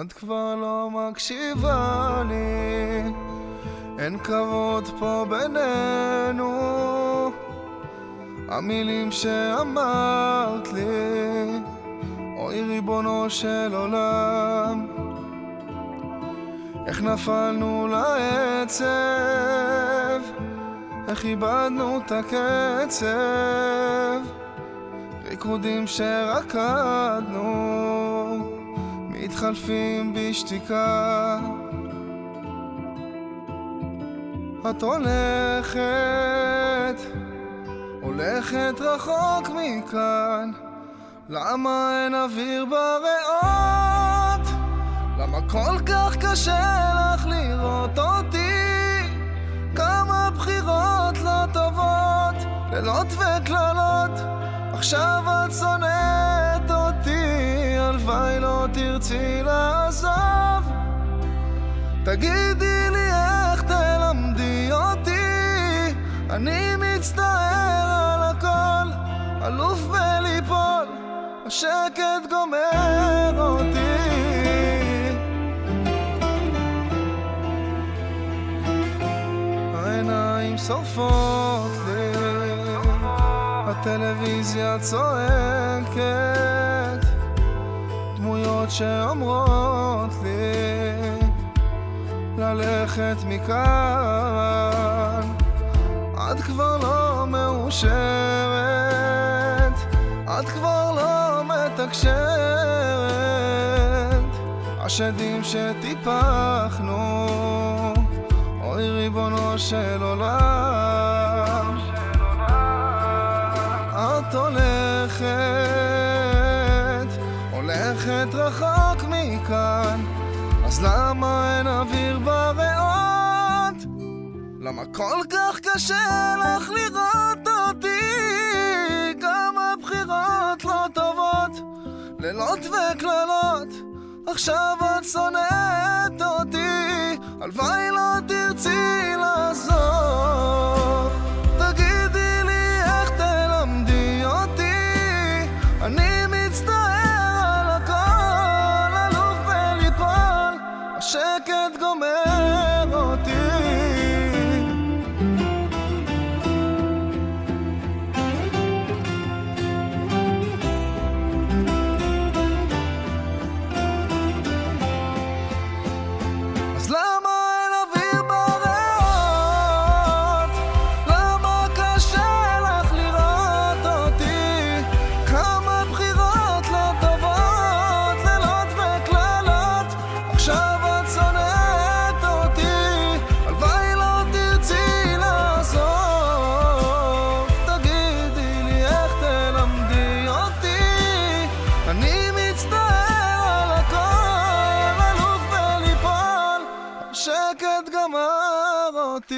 את כבר לא מקשיבה לי, אין כבוד פה בינינו. המילים שאמרת לי, אוי ריבונו של עולם, איך נפלנו לעצב, איך איבדנו את הקצב, ריקודים שרקדנו מתחלפים בשתיקה. את הולכת רחוק מכאן, למה אין אוויר בריאות? למה כל כך קשה לך לראות אותי? כמה בחירות לא טובות, לילות וקללות, עכשיו את שונאת אותי, הלוואי לא תרצי לעזוב. תגידי לי איך תלמדי אותי, אני מצטער על הכל, אלוף בליפול, השקט גומר אותי. העיניים שורפות לי, הטלוויזיה צועקת, דמויות שאומרות לי ללכת מכאן. את כבר לא מאושרת, את כבר לא מתקשרת, השדים שטיפחנו, אוי ריבונו של עולם. את הולכת רחוק מכאן, אז למה אין אוויר בריאות? למה כל כך קשה לך לראות אותי? כמה בחירות לא טובות, לילות וקללות, עכשיו את שונאת אותי, הלוואי לא תרצי לעזוב. תגידי לי איך תלמדי אותי, אני מצטער על הכל, אלוף בליפול, השקט גומר אותי. שקט גמר אותי.